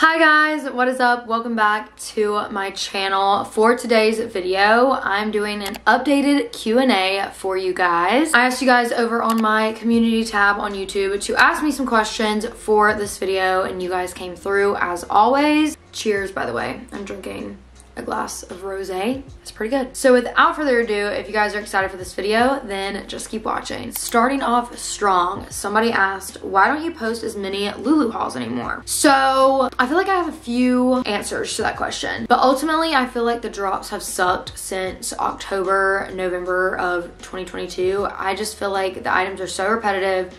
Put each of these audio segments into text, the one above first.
Hi guys, what is up? Welcome back to my channel. For today's video, I'm doing an updated Q&A for you guys. I asked you guys over on my community tab on YouTube to ask me some questions for this video, and you guys came through as always. Cheers, by the way. I'm drinking a glass of rosé. It's pretty good. So without further ado, if you guys are excited for this video, then just keep watching. Starting off strong, somebody asked, why don't you post as many Lulu hauls anymore? So I feel like I have a few answers to that question, but ultimately I feel like the drops have sucked since October, November of 2022. I just feel like the items are so repetitive.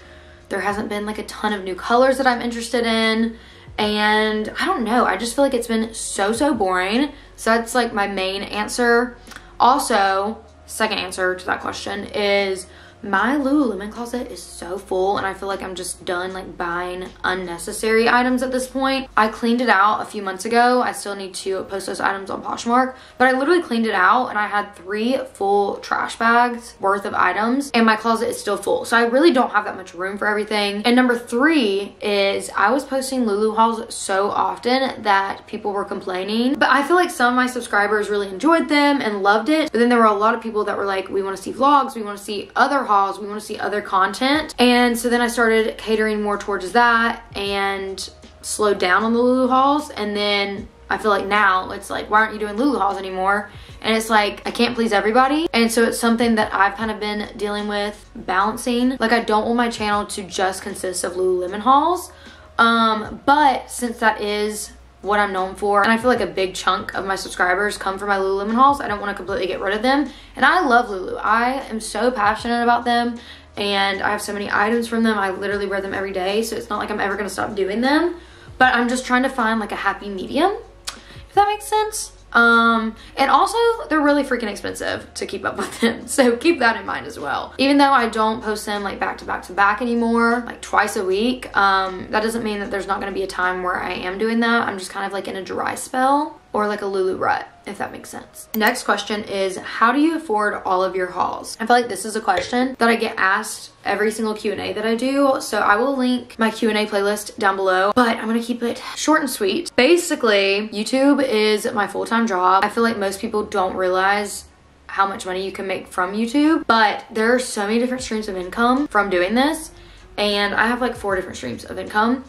There hasn't been like a ton of new colors that I'm interested in. And I don't know, I just feel like it's been so boring. So that's like my main answer. Also, second answer to that question is my Lululemon closet is so full, and I feel like I'm just done like buying unnecessary items at this point. I cleaned it out a few months ago. I still need to post those items on Poshmark, but I literally cleaned it out and I had 3 full trash bags worth of items, and my closet is still full. So I really don't have that much room for everything. And number 3 is I was posting Lulu hauls so often that people were complaining, but I feel like some of my subscribers really enjoyed them and loved it. But then there were a lot of people that were like, we want to see vlogs, we want to see other hauls, we want to see other content. And so then I started catering more towards that and slowed down on the Lulu hauls. And then I feel like now it's like, why aren't you doing Lulu hauls anymore? And it's like, I can't please everybody. And so it's something that I've kind of been dealing with, balancing. Like, I don't want my channel to just consist of Lululemon hauls. But since that is what I'm known for, and I feel like a big chunk of my subscribers come from my Lululemon hauls, I don't want to completely get rid of them. And I love Lulu. I am so passionate about them, and I have so many items from them. I literally wear them every day, so it's not like I'm ever going to stop doing them. But I'm just trying to find like a happy medium, if that makes sense. And also they're really freaking expensive to keep up with them, so keep that in mind as well. Even though I don't post them like back to back anymore, like twice a week, that doesn't mean that there's not going to be a time where I am doing that. I'm just kind of like in a dry spell, or like a Lulu rut, if that makes sense. Next question is, how do you afford all of your hauls? I feel like this is a question that I get asked every single Q&A that I do, so I will link my Q&A playlist down below, but I'm gonna keep it short and sweet. Basically, YouTube is my full-time job. I feel like most people don't realize how much money you can make from YouTube, but there are so many different streams of income from doing this, and I have like 4 different streams of income.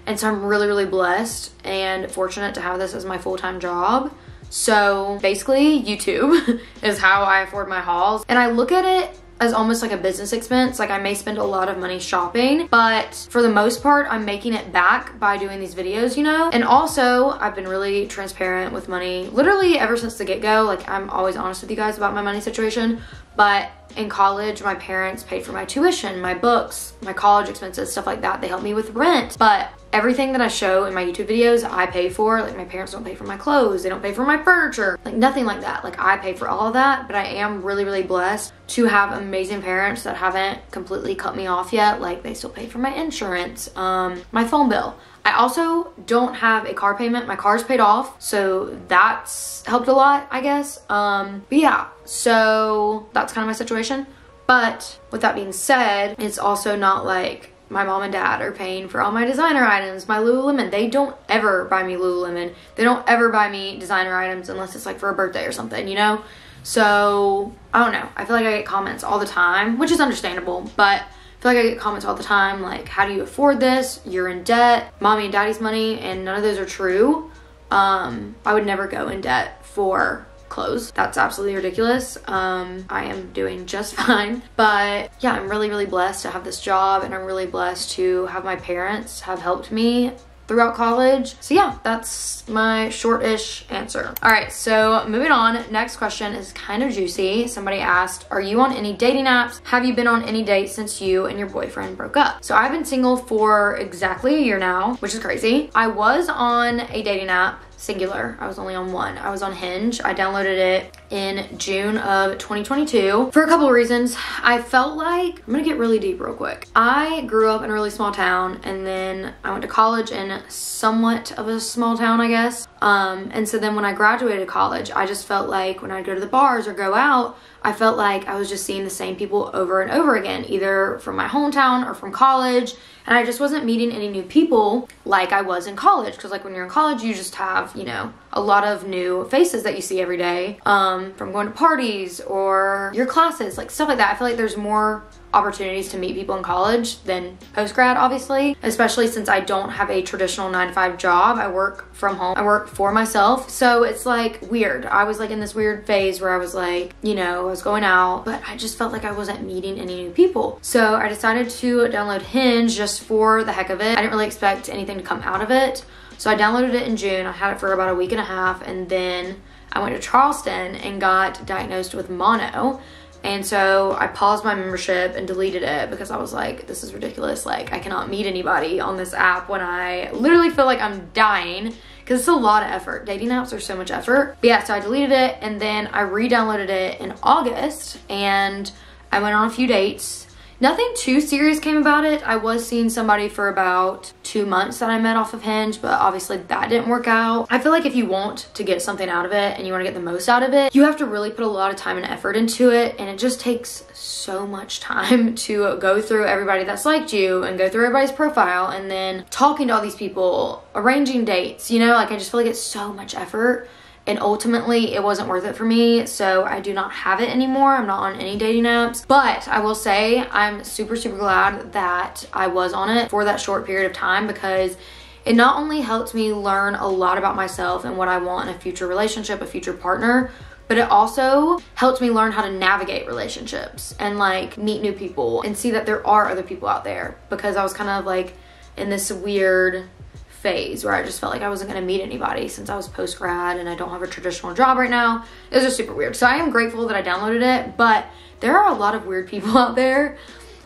And so I'm really blessed and fortunate to have this as my full-time job. So basically, YouTube is how I afford my hauls. And I look at it as almost like a business expense. Like, I may spend a lot of money shopping, but for the most part, I'm making it back by doing these videos, you know? And also, I've been really transparent with money literally ever since the get-go. Like, I'm always honest with you guys about my money situation. But in college, my parents paid for my tuition, my books, my college expenses, stuff like that. They helped me with rent. But everything that I show in my YouTube videos, I pay for. Like, my parents don't pay for my clothes. They don't pay for my furniture. Like, nothing like that. Like, I pay for all of that. But I am really blessed to have amazing parents that haven't completely cut me off yet. Like, they still pay for my insurance, my phone bill. I also don't have a car payment. My car's paid off, so that's helped a lot, I guess. But yeah, so that's kind of my situation. But with that being said, it's also not like my mom and dad are paying for all my designer items, my Lululemon. They don't ever buy me Lululemon. They don't ever buy me designer items unless it's like for a birthday or something, you know? So I don't know. I feel like I get comments all the time, which is understandable, but I feel like I get comments all the time like, how do you afford this? You're in debt, mommy and daddy's money, and none of those are true. I would never go in debt for clothes. That's absolutely ridiculous. I am doing just fine. But yeah, I'm really blessed to have this job, and I'm really blessed to have my parents have helped me throughout college. So yeah, that's my short-ish answer. All right, so moving on. Next question is kind of juicy. Somebody asked, are you on any dating apps? Have you been on any dates since you and your boyfriend broke up? So I've been single for exactly a year now, which is crazy. I was on a dating app, singular. I was only on one. I was on Hinge. I downloaded it in June of 2022 for a couple of reasons. I felt like, I'm gonna get really deep real quick. I grew up in a really small town, and then I went to college in somewhat of a small town, I guess. And so then when I graduated college, I just felt like when I'd go to the bars or go out, I felt like I was just seeing the same people over and over again, either from my hometown or from college. And I just wasn't meeting any new people like I was in college. Because like when you're in college, you just have, you know, a lot of new faces that you see every day, from going to parties or your classes, like stuff like that. I feel like there's more opportunities to meet people in college than post-grad, obviously, especially since I don't have a traditional 9-to-5 job. I work from home. I work for myself. So it's like weird. I was like in this weird phase where I was like, you know, I was going out, but I just felt like I wasn't meeting any new people. So I decided to download Hinge just for the heck of it. I didn't really expect anything to come out of it. So I downloaded it in June. I had it for about a week and a half, and then I went to Charleston and got diagnosed with mono. And so I paused my membership and deleted it because I was like, this is ridiculous. Like, I cannot meet anybody on this app when I literally feel like I'm dying, because it's a lot of effort. Dating apps are so much effort. But yeah, so I deleted it, and then I re-downloaded it in August, and I went on a few dates. Nothing too serious came about it. I was seeing somebody for about 2 months that I met off of Hinge, but obviously that didn't work out. I feel like if you want to get something out of it and you want to get the most out of it, you have to really put a lot of time and effort into it, and it just takes so much time to go through everybody that's liked you and go through everybody's profile and then talking to all these people, arranging dates, you know, like I just feel like it's so much effort. And ultimately, it wasn't worth it for me, so I do not have it anymore. I'm not on any dating apps. But I will say I'm super, super glad that I was on it for that short period of time, because it not only helped me learn a lot about myself and what I want in a future relationship, a future partner, but it also helped me learn how to navigate relationships and like meet new people and see that there are other people out there, because I was kind of like in this weird phase where I just felt like I wasn't going to meet anybody since I was post-grad and I don't have a traditional job right now. It was just super weird. So I am grateful that I downloaded it, but there are a lot of weird people out there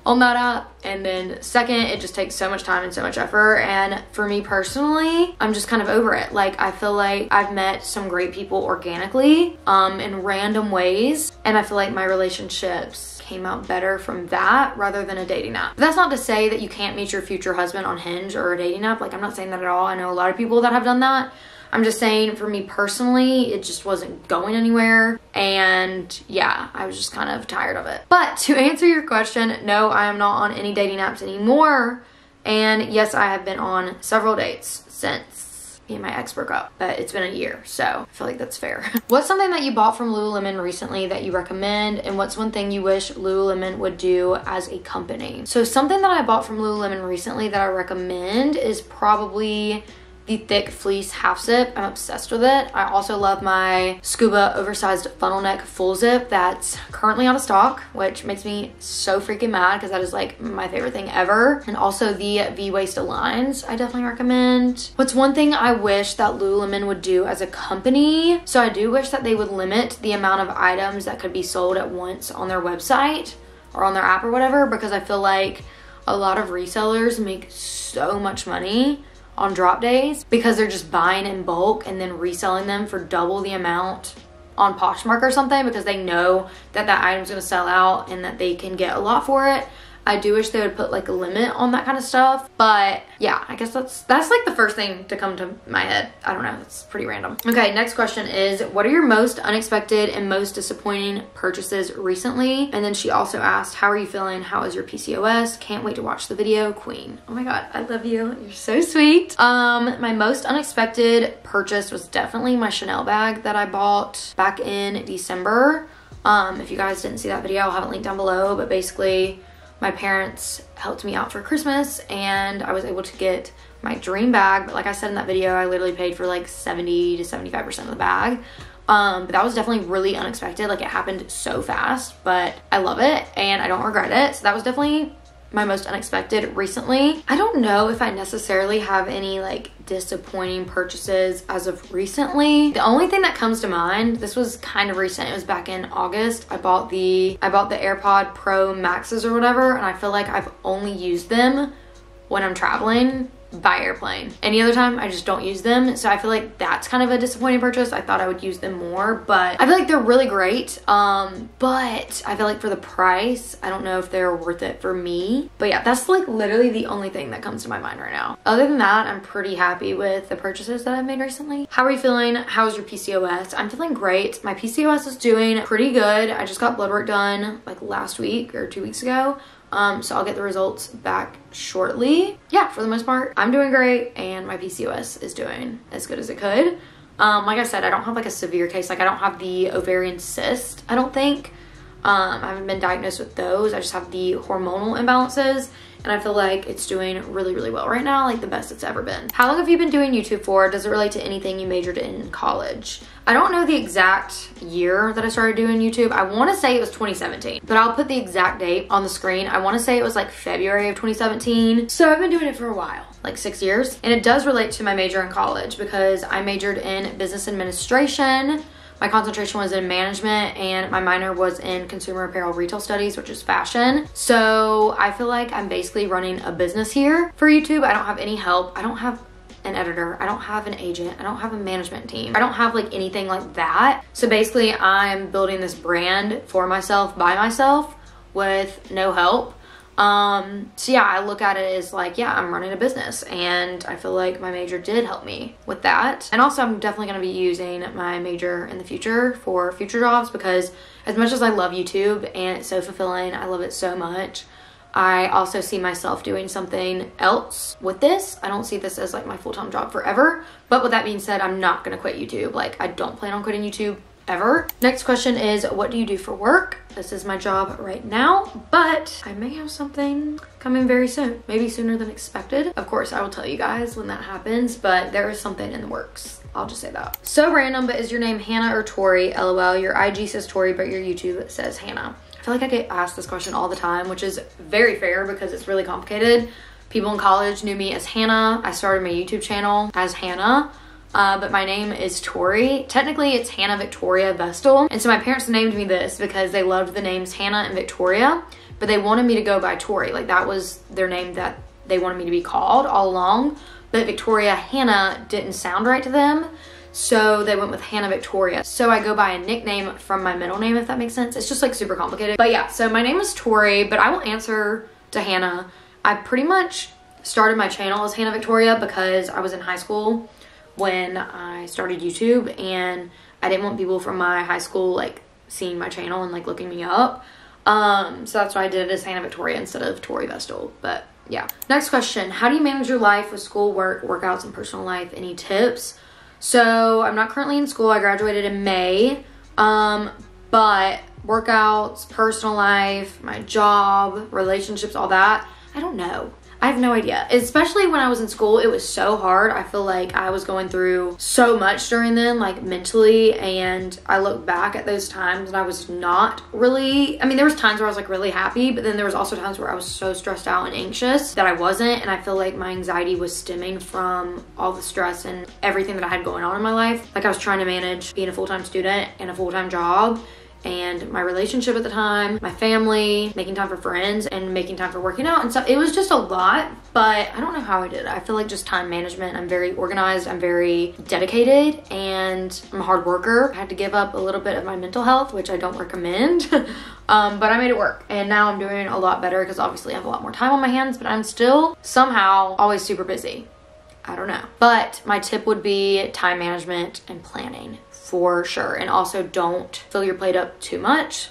on that app. And then second, it just takes so much time and so much effort. And for me personally, I'm just kind of over it. Like, I feel like I've met some great people organically, in random ways. And I feel like my relationships came out better from that rather than a dating app. But that's not to say that you can't meet your future husband on Hinge or a dating app. Like, I'm not saying that at all. I know a lot of people that have done that. I'm just saying for me personally, it just wasn't going anywhere. And yeah, I was just kind of tired of it. But to answer your question, no, I am not on any dating apps anymore. And yes, I have been on several dates since me and my ex broke up, but it's been a year, so I feel like that's fair. What's something that you bought from Lululemon recently that you recommend, and what's one thing you wish Lululemon would do as a company? So something that I bought from Lululemon recently that I recommend is probably the thick fleece half zip. I'm obsessed with it. I also love my scuba oversized funnel neck full zip that's currently out of stock, which makes me so freaking mad because that is like my favorite thing ever. And also the V-waist aligns, I definitely recommend. What's one thing I wish that Lululemon would do as a company? So I do wish that they would limit the amount of items that could be sold at once on their website or on their app or whatever, because I feel like a lot of resellers make so much money on drop days because they're just buying in bulk and then reselling them for double the amount on Poshmark or something, because they know that that item's gonna sell out and that they can get a lot for it. I do wish they would put like a limit on that kind of stuff, but yeah, I guess that's like the first thing to come to my head. I don't know, it's pretty random. Okay, next question is, what are your most unexpected and most disappointing purchases recently? And then she also asked, how are you feeling? How is your PCOS? Can't wait to watch the video, Queen. Oh my God, I love you. You're so sweet. My most unexpected purchase was definitely my Chanel bag that I bought back in December. If you guys didn't see that video, I'll have it linked down below, but basically my parents helped me out for Christmas and I was able to get my dream bag. But like I said in that video, I literally paid for like 70 to 75% of the bag. But that was definitely really unexpected. Like, it happened so fast, but I love it and I don't regret it. So that was definitely my most unexpected recently. I don't know if I necessarily have any like disappointing purchases as of recently. The only thing that comes to mind, this was kind of recent, it was back in August. I bought the AirPod Pro Maxes or whatever, and I feel like I've only used them when I'm traveling by airplane. Any other time I just don't use them, so I feel like that's kind of a disappointing purchase. I thought I would use them more, but I feel like they're really great. But I feel like for the price, I don't know if they're worth it for me. But yeah, that's like literally the only thing that comes to my mind right now. Other than that, I'm pretty happy with the purchases that I've made recently. How are you feeling? How's your PCOS? I'm feeling great. My PCOS is doing pretty good. I just got blood work done like last week or 2 weeks ago. So I'll get the results back shortly. Yeah, for the most part, I'm doing great and my PCOS is doing as good as it could. Like I said, I don't have like a severe case. Like I don't have the ovarian cyst, I don't think. I haven't been diagnosed with those. I just have the hormonal imbalances and I feel like it's doing really, really well right now, like the best it's ever been. How long have you been doing YouTube for? Does it relate to anything you majored in college? I don't know the exact year that I started doing YouTube. I want to say it was 2017, but I'll put the exact date on the screen. I want to say it was like February of 2017. So I've been doing it for a while, like 6 years. And it does relate to my major in college because I majored in business administration. My concentration was in management and my minor was in consumer apparel retail studies, which is fashion. So I feel like I'm basically running a business here for YouTube. I don't have any help. I don't have an editor. I don't have an agent. I don't have a management team. I don't have like anything like that. So basically I'm building this brand for myself by myself with no help. So yeah, I look at it as like, yeah, I'm running a business and I feel like my major did help me with that. And also I'm definitely going to be using my major in the future for future jobs because as much as I love YouTube and it's so fulfilling, I love it so much, I also see myself doing something else with this. I don't see this as like my full-time job forever. But with that being said, I'm not going to quit YouTube. Like I don't plan on quitting YouTube ever. Next question is, what do you do for work? This is my job right now, but I may have something coming very soon, maybe sooner than expected. Of course, I will tell you guys when that happens, but there is something in the works. I'll just say that. So random, but is your name Hannah or Tori? LOL, your IG says Tori, but your YouTube says Hannah. I feel like I get asked this question all the time, which is very fair because it's really complicated. People in college knew me as Hannah. I started my YouTube channel as Hannah. But my name is Tori. Technically, it's Hannah Victoria Vestal. And so my parents named me this because they loved the names Hannah and Victoria, but they wanted me to go by Tori. Like that was their name that they wanted me to be called all along. But Victoria Hannah didn't sound right to them. So they went with Hannah Victoria. So I go by a nickname from my middle name, if that makes sense. It's just like super complicated. But yeah, so my name is Tori, but I will answer to Hannah. I pretty much started my channel as Hannah Victoria because I was in high school when I started YouTube and I didn't want people from my high school like seeing my channel and like looking me up. So that's why I did it as Hannah Victoria instead of Tori Vestal. But yeah. Next question. How do you manage your life with school, work, workouts, and personal life? Any tips? So I'm not currently in school. I graduated in May. But workouts, personal life, my job, relationships, all that, I don't know. I have no idea. Especially when I was in school, it was so hard. I feel like I was going through so much during then, like mentally, and I look back at those times and I was not really, I mean, there was times where I was like really happy, but then there was also times where I was so stressed out and anxious that I wasn't, and I feel like my anxiety was stemming from all the stress and everything that I had going on in my life. Like I was trying to manage being a full-time student and a full-time job, and my relationship at the time, my family, making time for friends, and making time for working out and stuff. It was just a lot, but I don't know how I did it. I feel like just time management. I'm very organized, I'm very dedicated, and I'm a hard worker. I had to give up a little bit of my mental health, which I don't recommend, but I made it work. And now I'm doing a lot better because obviously I have a lot more time on my hands, but I'm still somehow always super busy. I don't know. But my tip would be time management and planning. For sure. And also don't fill your plate up too much.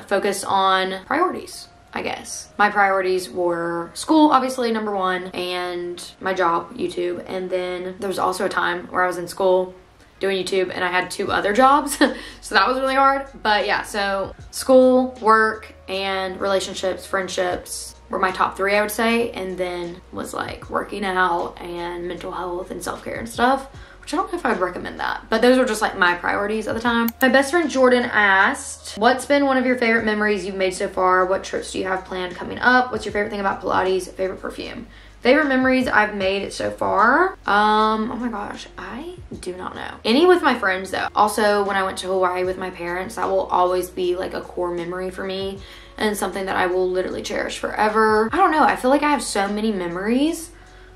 Focus on priorities, I guess. My priorities were school, obviously, number one, and my job, YouTube. And then there was also a time where I was in school doing YouTube and I had 2 other jobs. So that was really hard. But yeah, so school, work, and relationships, friendships were my top 3, I would say. And then was like working out and mental health and self-care and stuff, which I don't know if I'd recommend that, but those were just like my priorities at the time. My best friend Jordan asked, what's been one of your favorite memories you've made so far? What trips do you have planned coming up? What's your favorite thing about Pilates? Favorite perfume? Favorite memories I've made so far? Oh my gosh, I do not know. Any with my friends though. Also, when I went to Hawaii with my parents, that will always be like a core memory for me and something that I will literally cherish forever. I don't know, I feel like I have so many memories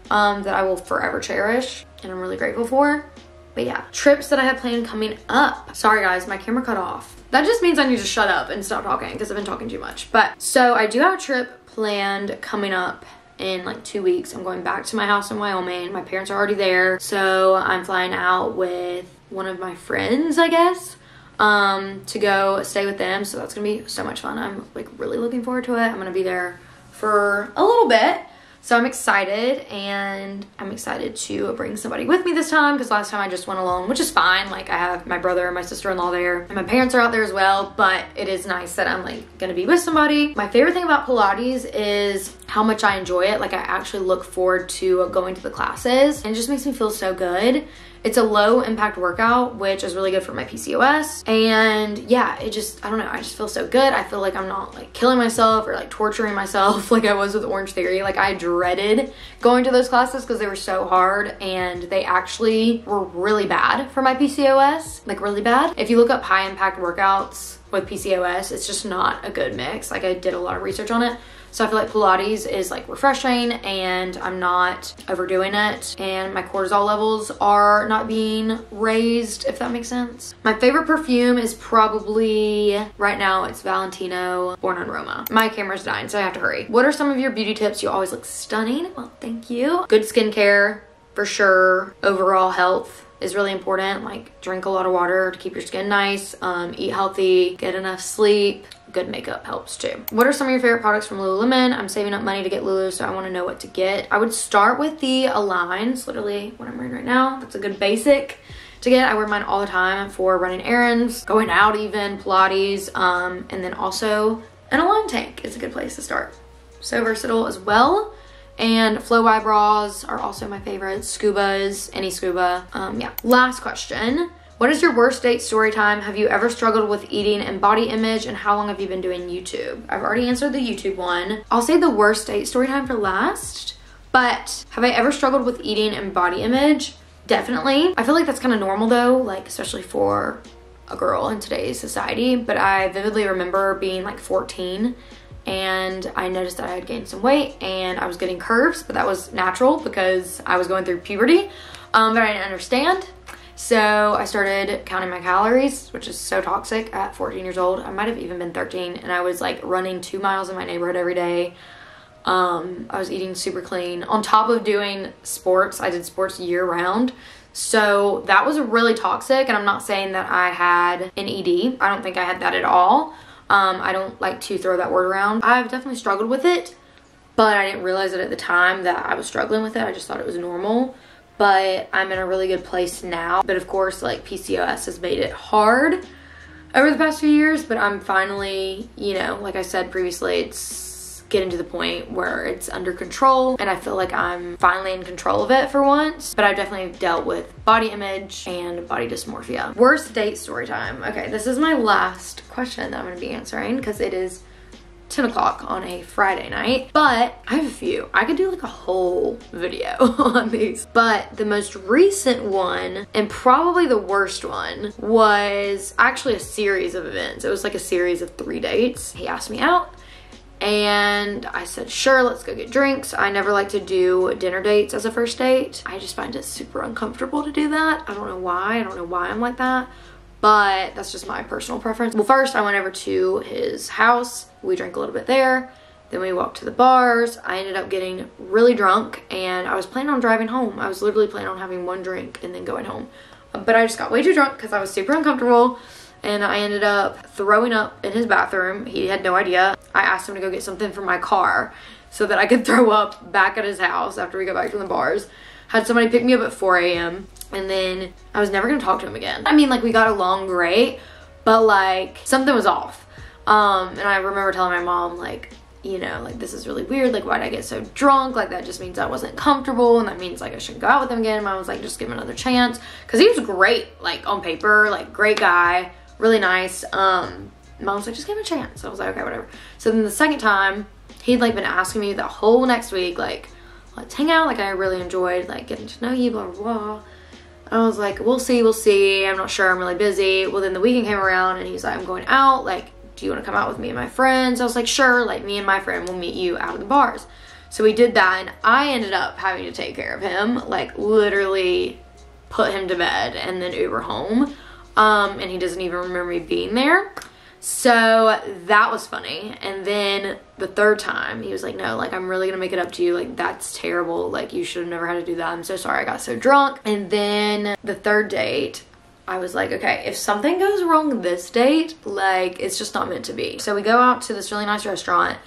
that I will forever cherish and I'm really grateful for. But yeah, trips that I have planned coming up. Sorry guys, my camera cut off. That just means I need to shut up and stop talking because I've been talking too much. But so I do have a trip planned coming up in like 2 weeks. I'm going back to my house in Wyoming. My parents are already there. So I'm flying out with one of my friends, I guess, to go stay with them. So that's gonna be so much fun. I'm like really looking forward to it. I'm gonna be there for a little bit. So I'm excited, and I'm excited to bring somebody with me this time because last time I just went alone, which is fine. Like I have my brother and my sister-in-law there and my parents are out there as well, but it is nice that I'm like gonna be with somebody. My favorite thing about Pilates is how much I enjoy it. Like I actually look forward to going to the classes and it just makes me feel so good. It's a low impact workout, which is really good for my PCOS. And yeah, it just, I don't know, I just feel so good. I feel like I'm not like killing myself or like torturing myself like I was with Orange Theory. Like I dreaded going to those classes because they were so hard and they actually were really bad for my PCOS, like really bad. If you look up high impact workouts with PCOS, it's just not a good mix. Like I did a lot of research on it. So I feel like Pilates is like refreshing and I'm not overdoing it and my cortisol levels are not being raised, if that makes sense. My favorite perfume is probably, right now it's Valentino Born on Roma. My camera's dying, so I have to hurry. What are some of your beauty tips? You always look stunning. Well, thank you. Good skincare, for sure. Overall health is really important. Like drink a lot of water to keep your skin nice, eat healthy, get enough sleep. Good makeup helps too. What are some of your favorite products from Lululemon? I'm saving up money to get Lulu, so I want to know what to get. I would start with the Aligns, literally what I'm wearing right now. That's a good basic to get. I wear mine all the time for running errands, going out even, Pilates, and then also an Align tank is a good place to start. So versatile as well. And flow eye bras are also my favorites. Scubas, any scuba. Yeah. Last question. What is your worst date story time? Have you ever struggled with eating and body image, and how long have you been doing YouTube? I've already answered the YouTube one. I'll say the worst date story time for last, but have I ever struggled with eating and body image? Definitely. I feel like that's kind of normal though, like especially for a girl in today's society, but I vividly remember being like 14 and I noticed that I had gained some weight and I was getting curves, but that was natural because I was going through puberty, but I didn't understand. So I started counting my calories, which is so toxic at 14 years old. I might have even been 13, and I was like running 2 miles in my neighborhood every day. I was eating super clean. On top of doing sports, I did sports year round. So that was really toxic, and I'm not saying that I had an ED. I don't think I had that at all. I don't like to throw that word around. I've definitely struggled with it, but I didn't realize it at the time that I was struggling with it. I just thought it was normal. But I'm in a really good place now. But of course, like PCOS has made it hard over the past few years, but I'm finally, you know, like I said previously, it's getting to the point where it's under control and I feel like I'm finally in control of it for once. But I've definitely dealt with body image and body dysmorphia. Worst date story time. Okay, this is my last question that I'm gonna be answering because it is 10 o'clock on a Friday night, but I have a few. I could do like a whole video on these, but the most recent one and probably the worst one was actually a series of events. It was like a series of 3 dates. He asked me out and I said, sure, let's go get drinks. I never like to do dinner dates as a first date. I just find it super uncomfortable to do that. I don't know why. I don't know why I'm like that, but that's just my personal preference. Well, first I went over to his house. We drank a little bit there. Then we walked to the bars. I ended up getting really drunk and I was planning on driving home. I was literally planning on having 1 drink and then going home. But I just got way too drunk because I was super uncomfortable and I ended up throwing up in his bathroom. He had no idea. I asked him to go get something from my car so that I could throw up back at his house after we got back from the bars. Had somebody pick me up at 4 a.m. and then I was never gonna talk to him again. I mean, like we got along great, but like something was off. And I remember telling my mom, like, you know, like this is really weird. Like, why'd I get so drunk? Like that just means I wasn't comfortable and that means like I shouldn't go out with him again. Mom was like, just give him another chance. Cause he was great, like on paper, like great guy, really nice. Mom was like, just give him a chance. So I was like, okay, whatever. So then the second time, he'd like been asking me the whole next week, like, let's hang out. Like, I really enjoyed like getting to know you, blah, blah, blah. And I was like, we'll see. I'm not sure, I'm really busy. Well, then the weekend came around and he's like, I'm going out. Like, do you want to come out with me and my friends? I was like, sure. Like, me and my friend will meet you out at the bars. So we did that, and I ended up having to take care of him. Like, literally put him to bed and then Uber home. And he doesn't even remember me being there. So that was funny. And then the third time he was like, no, like, I'm really gonna make it up to you. Like, that's terrible. Like, you should have never had to do that. I'm so sorry. I got so drunk. And then the third date, I was like, okay, if something goes wrong this date, like, it's just not meant to be. So we go out to this really nice restaurant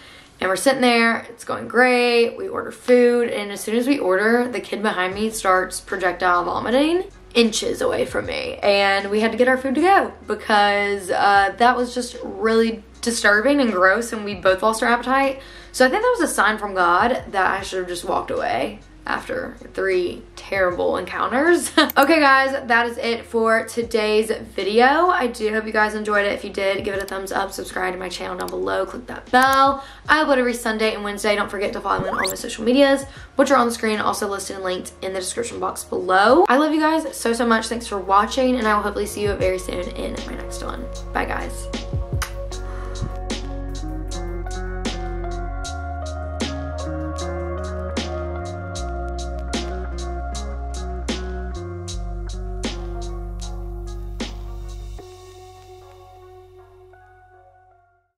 and we're sitting there. It's going great. We order food. And as soon as we order, the kid behind me starts projectile vomiting inches away from me, and we had to get our food to go because that was just really disturbing and gross, and we both lost our appetite. So I think that was a sign from God that I should have just walked away after 3 terrible encounters. Okay guys, that is it for today's video. I do hope you guys enjoyed it. If you did, give it a thumbs up, subscribe to my channel down below, click that bell. I upload every Sunday and Wednesday. Don't forget to follow me on all my social medias, which are on the screen, also listed and linked in the description box below. I love you guys so much. Thanks for watching, and I will hopefully see you very soon in my next one. Bye guys.